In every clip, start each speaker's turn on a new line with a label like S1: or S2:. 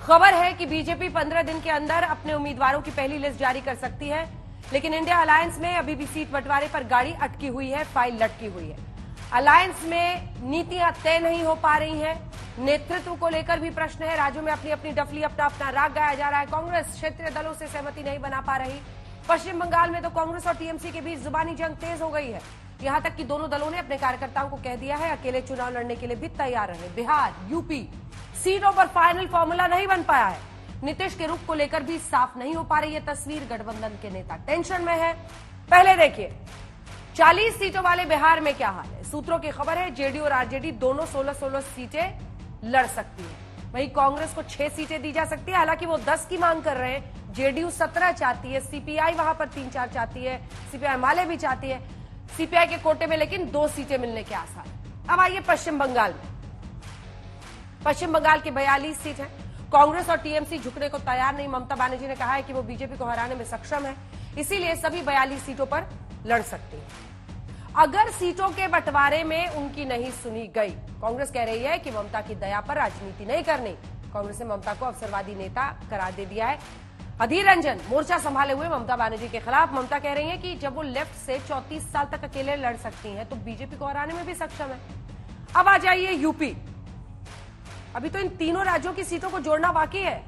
S1: खबर है कि बीजेपी 15 दिन के अंदर अपने उम्मीदवारों की पहली लिस्ट जारी कर सकती है, लेकिन इंडिया अलायंस में अभी भी सीट बंटवारे पर गाड़ी अटकी हुई है, फाइल लटकी हुई है। अलायंस में नीतियां तय नहीं हो पा रही हैं, नेतृत्व को लेकर भी प्रश्न है। राज्यों में अपनी अपनी डफली, अपना अपना राग गाया जा रहा है। कांग्रेस क्षेत्रीय दलों से सहमति नहीं बना पा रही। पश्चिम बंगाल में तो कांग्रेस और टीएमसी के बीच जुबानी जंग तेज हो गई है। यहां तक कि दोनों दलों ने अपने कार्यकर्ताओं को कह दिया है अकेले चुनाव लड़ने के लिए भी तैयार रहे। बिहार, यूपी सीटों पर फाइनल फॉर्मूला नहीं बन पाया है। नीतीश के रुख को लेकर भी साफ नहीं हो पा रही है तस्वीर। गठबंधन के नेता टेंशन में है। पहले देखिए 40 सीटों वाले बिहार में क्या हाल है। सूत्रों की खबर है जेडीयू और आरजेडी दोनों 16-16 सीटें लड़ सकती है। वहीं कांग्रेस को 6 सीटें दी जा सकती है। हालांकि वो 10 की मांग कर रहे हैं। जेडीयू 17 चाहती है, सीपीआई वहां पर 3-4 चाहती है, सीपीआई माले भी चाहती है। सीपीआई के कोटे में लेकिन 2 सीटें मिलने के आसार है। अब आइए पश्चिम बंगाल में। पश्चिम बंगाल की 42 सीट है। कांग्रेस और टीएमसी झुकने को तैयार नहीं। ममता बनर्जी ने कहा है कि वो बीजेपी को हराने में सक्षम है, इसीलिए सभी 42 सीटों पर लड़ सकती है। अगर सीटों के बंटवारे में उनकी नहीं सुनी गई, कांग्रेस कह रही है कि ममता की दया पर राजनीति नहीं करनी। कांग्रेस ने ममता को अवसरवादी नेता करार दे दिया है। अधीर रंजन मोर्चा संभाले हुए ममता बनर्जी के खिलाफ। ममता कह रही है कि जब वो लेफ्ट से 34 साल तक अकेले लड़ सकती हैं तो बीजेपी को हराने में भी सक्षम है। अब आ जाइए यूपी। अभी तो इन तीनों राज्यों की सीटों को जोड़ना बाकी है।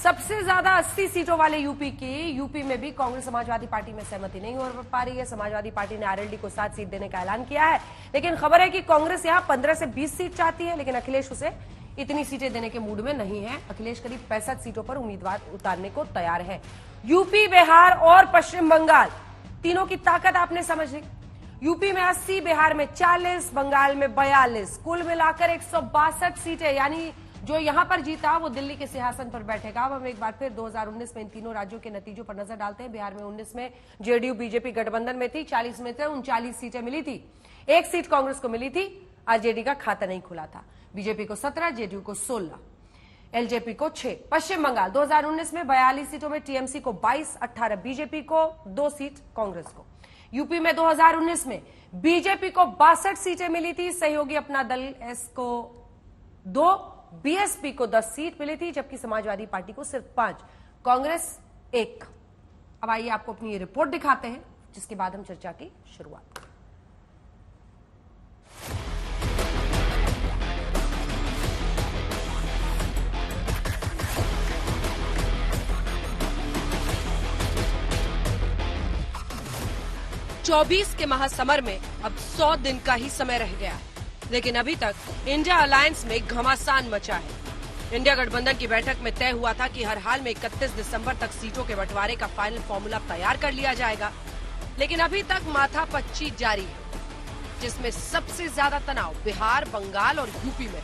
S1: सबसे ज्यादा 80 सीटों वाले यूपी में भी कांग्रेस समाजवादी पार्टी में सहमति नहीं हो पा रही है। समाजवादी पार्टी ने आरएलडी को 7 सीट देने का ऐलान किया है, लेकिन खबर है कि कांग्रेस यहां 15 से 20 सीट चाहती है, लेकिन अखिलेश उसे इतनी सीटें देने के मूड में नहीं है। अखिलेश करीब 65 सीटों पर उम्मीदवार उतारने को तैयार है। यूपी, बिहार और पश्चिम बंगाल तीनों की ताकत आपने समझ ली। यूपी में 80, बिहार में 40, बंगाल में 42, कुल मिलाकर 162 सीटें। यानी जो यहां पर जीता वो दिल्ली के सिंहासन पर बैठेगा। अब हम एक बार फिर 2019 में इन तीनों राज्यों के नतीजों पर नजर डालते हैं। बिहार में 19 में जेडीयू बीजेपी गठबंधन में थी, 40 में से 39 सीटें मिली थी। 1 सीट कांग्रेस को मिली थी, आरजेडी का खाता नहीं खुला था। बीजेपी को 17, जेडीयू को 16, एलजेपी को 6। पश्चिम बंगाल 2019 में 42 सीटों में टीएमसी को 22, 18 बीजेपी को, 2 सीट कांग्रेस को। यूपी में 2019 में बीजेपी को 62 सीटें मिली थी, सहयोगी अपना दल एस को 2, बीएसपी को 10 सीट मिली थी, जबकि समाजवादी पार्टी को सिर्फ 5, कांग्रेस 1। अब आइए आपको अपनी ये रिपोर्ट दिखाते हैं, जिसके बाद हम चर्चा की शुरुआत। चौबीस के महासमर में अब 100 दिन का ही समय रह गया है, लेकिन अभी तक इंडिया अलायंस में घमासान मचा है। इंडिया गठबंधन की बैठक में तय हुआ था कि हर हाल में 31 दिसंबर तक सीटों के बंटवारे का फाइनल फॉर्मूला तैयार कर लिया जाएगा, लेकिन अभी तक माथापच्ची जारी है, जिसमें सबसे ज्यादा तनाव बिहार, बंगाल और यूपी में।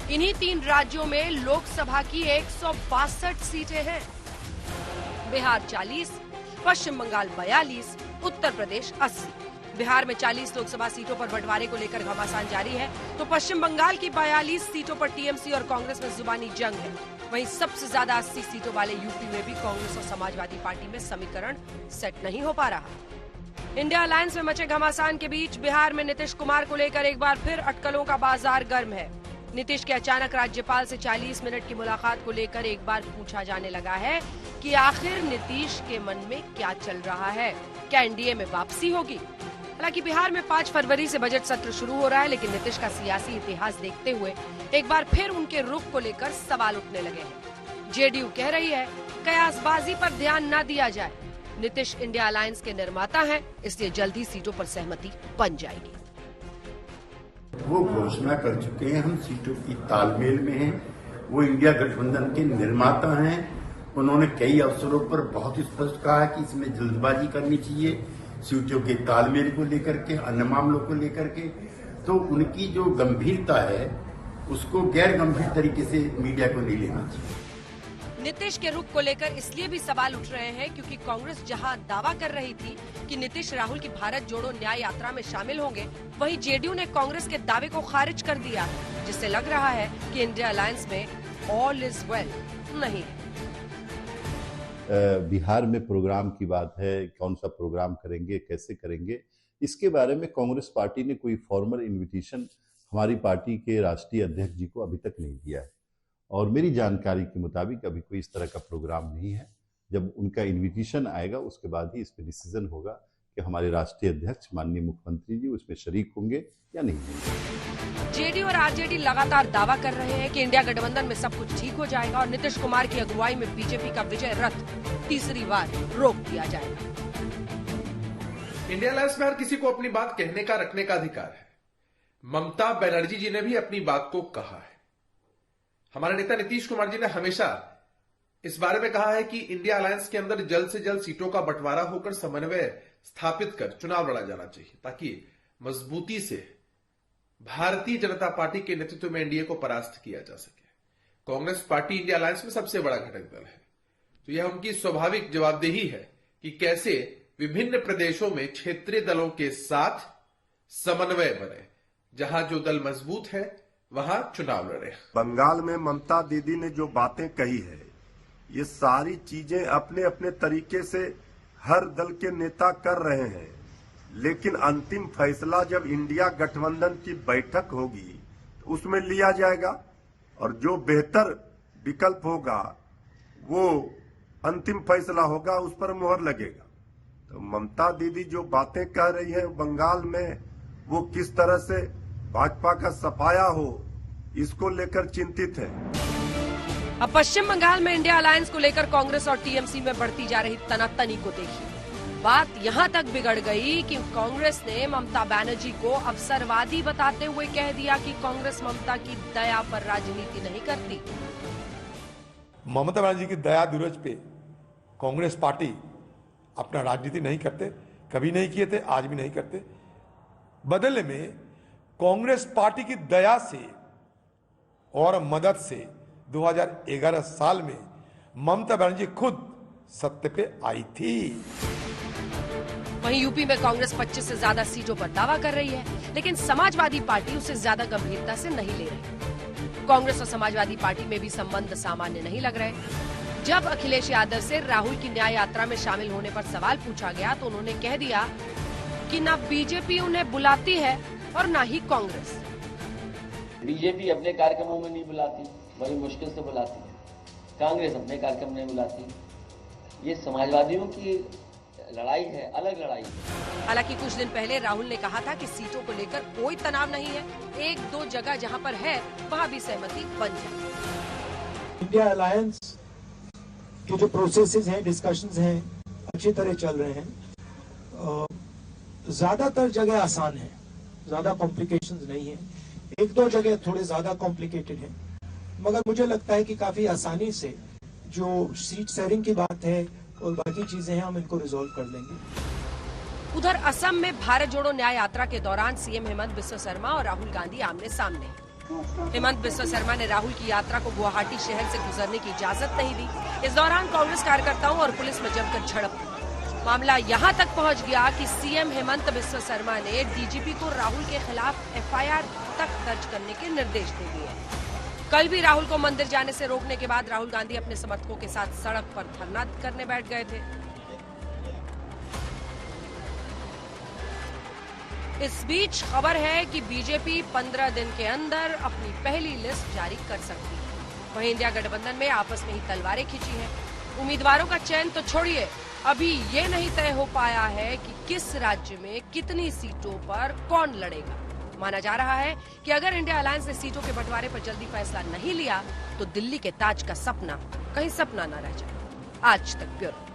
S1: इन्हीं 3 राज्यों में लोकसभा की 162 सीटें हैं। बिहार 40, पश्चिम बंगाल 42, उत्तर प्रदेश 80। बिहार में 40 लोकसभा सीटों पर बंटवारे को लेकर घमासान जारी है, तो पश्चिम बंगाल की 42 सीटों पर टीएमसी और कांग्रेस में जुबानी जंग है। वहीं सबसे ज्यादा 80 सीटों वाले यूपी में भी कांग्रेस और समाजवादी पार्टी में समीकरण सेट नहीं हो पा रहा। इंडिया अलायंस में मचे घमासान के बीच बिहार में नीतीश कुमार को लेकर एक बार फिर अटकलों का बाजार गर्म है। नीतीश के अचानक राज्यपाल से 40 मिनट की मुलाकात को लेकर एक बार पूछा जाने लगा है कि आखिर नीतीश के मन में क्या चल रहा है। क्या एनडीए में वापसी होगी? हालांकि बिहार में 5 फरवरी से बजट सत्र शुरू हो रहा है, लेकिन नीतीश का सियासी इतिहास देखते हुए एक बार फिर उनके रुख को लेकर सवाल उठने लगे हैं। जेडीयू कह रही है कयासबाजी पर ध्यान न दिया जाए। नीतीश इंडिया अलायंस के निर्माता हैं, इसलिए जल्द ही सीटों पर सहमति बन जाएगी।
S2: वो घोषणा कर चुके हैं, हम सीटों की तालमेल में हैं। वो इंडिया गठबंधन के निर्माता हैं। उन्होंने कई अवसरों पर बहुत स्पष्ट कहा है कि इसमें जल्दबाजी करनी चाहिए, सीटों के तालमेल को लेकर के, अन्य मामलों को लेकर के। तो उनकी जो गंभीरता है उसको गैर गंभीर तरीके से मीडिया को नहीं लेना चाहिए।
S1: नीतीश के रुख को लेकर इसलिए भी सवाल उठ रहे हैं क्योंकि कांग्रेस जहां दावा कर रही थी कि नीतीश राहुल की भारत जोड़ो न्याय यात्रा में शामिल होंगे, वहीं जेडीयू ने कांग्रेस के दावे को खारिज कर दिया, जिससे लग रहा है कि इंडिया अलायंस में ऑल इज वेल नहीं है।
S3: बिहार में प्रोग्राम की बात है, कौन सा प्रोग्राम करेंगे, कैसे करेंगे, इसके बारे में कांग्रेस पार्टी ने कोई फॉर्मल इन्विटेशन हमारी पार्टी के राष्ट्रीय अध्यक्ष जी को अभी तक नहीं दिया है। और मेरी जानकारी के मुताबिक अभी कोई इस तरह का प्रोग्राम नहीं है। जब उनका इन्विटेशन आएगा उसके बाद ही इस पर डिसीजन होगा कि हमारे राष्ट्रीय अध्यक्ष माननीय मुख्यमंत्री जी उसमें शरीक होंगे या नहीं होंगे।
S1: जेडी और आरजेडी लगातार दावा कर रहे हैं कि इंडिया गठबंधन में सब कुछ ठीक हो जाएगा और नीतीश कुमार की अगुवाई में बीजेपी का विजय रथ तीसरी बार रोक दिया जाएगा।
S4: इंडिया अलायंस में हर किसी को अपनी बात कहने का, रखने का अधिकार है। ममता बनर्जी जी ने भी अपनी बात को कहा है। हमारे नेता नीतीश कुमार जी ने हमेशा इस बारे में कहा है कि इंडिया अलायंस के अंदर जल्द से जल्द सीटों का बंटवारा होकर समन्वय स्थापित कर चुनाव लड़ा जाना चाहिए, ताकि मजबूती से भारतीय जनता पार्टी के नेतृत्व में एनडीए को परास्त किया जा सके। कांग्रेस पार्टी इंडिया अलायंस में सबसे बड़ा घटक दल है, तो यह उनकी स्वाभाविक जवाबदेही है कि कैसे विभिन्न प्रदेशों में क्षेत्रीय दलों के साथ समन्वय बने। जहां जो दल मजबूत है वहां चुनाव लड़े।
S5: बंगाल में ममता दीदी ने जो बातें कही है, ये सारी चीजें अपने अपने तरीके से हर दल के नेता कर रहे हैं, लेकिन अंतिम फैसला जब इंडिया गठबंधन की बैठक होगी तो उसमें लिया जाएगा और जो बेहतर विकल्प होगा वो अंतिम फैसला होगा, उस पर मुहर लगेगा। तो ममता दीदी जो बातें कह रही है बंगाल में, वो किस तरह से भाजपा का सफाया हो, इसको लेकर चिंतित है।
S1: अब पश्चिम बंगाल में इंडिया अलायंस को लेकर कांग्रेस और टीएमसी में बढ़ती जा रही तनातनी को देखिए। बात यहां तक बिगड़ गई कि कांग्रेस ने ममता बनर्जी को अवसरवादी बताते हुए कह दिया कि कांग्रेस ममता की दया पर राजनीति नहीं करती।
S6: ममता बनर्जी की दया दुरज पे कांग्रेस पार्टी अपना राजनीति नहीं करते, कभी नहीं किए थे, आज भी नहीं करते। बदले में कांग्रेस पार्टी की दया से और मदद से 2011 साल में ममता बनर्जी खुद सत्ता पे आई थी।
S1: वहीं यूपी में कांग्रेस 25 से ज्यादा सीटों पर दावा कर रही है, लेकिन समाजवादी पार्टी उसे ज्यादा गंभीरता से नहीं ले रही। कांग्रेस और समाजवादी पार्टी में भी संबंध सामान्य नहीं लग रहे। जब अखिलेश यादव से राहुल की न्याय यात्रा में शामिल होने पर सवाल पूछा गया तो उन्होंने कह दिया कि न बीजेपी उन्हें बुलाती है और न ही कांग्रेस।
S7: बीजेपी अपने कार्यक्रमों में नहीं बुलाती, बड़ी मुश्किल से बुलाती है। कांग्रेस अपने कार्यक्रम नहीं बुलाती। ये समाजवादियों की लड़ाई है, अलग लड़ाई है।
S1: हालांकि कुछ दिन पहले राहुल ने कहा था कि सीटों को लेकर कोई तनाव नहीं है, एक दो जगह जहां पर है वहां भी सहमति बन जाए।
S8: इंडिया अलायंस के जो प्रोसेसेस हैं, डिस्कशंस हैं, अच्छी तरह चल रहे हैं। ज्यादातर जगह आसान है, ज्यादा कॉम्प्लिकेशंस नहीं है। एक दो जगह थोड़े ज्यादा कॉम्प्लिकेटेड है, मगर मुझे लगता है कि काफी आसानी से जो सीट शेयरिंग की बात है और बाकी चीजें हैं, हम इनको रिजॉल्व कर लेंगे।
S1: उधर असम में भारत जोड़ो न्याय यात्रा के दौरान सीएम हेमंत बिस्वा शर्मा और राहुल गांधी आमने सामने। हेमंत बिस्वा शर्मा ने राहुल की यात्रा को गुवाहाटी शहर से गुजरने की इजाजत नहीं दी। इस दौरान कांग्रेस कार्यकर्ताओं और पुलिस में जमकर झड़प हुई। मामला यहां तक पहुंच गया कि सीएम हेमंत बिस्वा शर्मा ने डीजीपी को राहुल के खिलाफ एफआईआर तक दर्ज करने के निर्देश दे दिए। कल भी राहुल को मंदिर जाने से रोकने के बाद राहुल गांधी अपने समर्थकों के साथ सड़क पर धरना करने बैठ गए थे। इस बीच खबर है कि बीजेपी 15 दिन के अंदर अपनी पहली लिस्ट जारी कर सकती है। वहीं इंडिया गठबंधन में आपस में ही तलवारें खींची हैं। उम्मीदवारों का चयन तो छोड़िए, अभी ये नहीं तय हो पाया है कि किस राज्य में कितनी सीटों पर कौन लड़ेगा। माना जा रहा है कि अगर इंडिया अलायंस ने सीटों के बंटवारे पर जल्दी फैसला नहीं लिया तो दिल्ली के ताज का सपना कहीं सपना न रह जाए। आज तक ब्यूरो।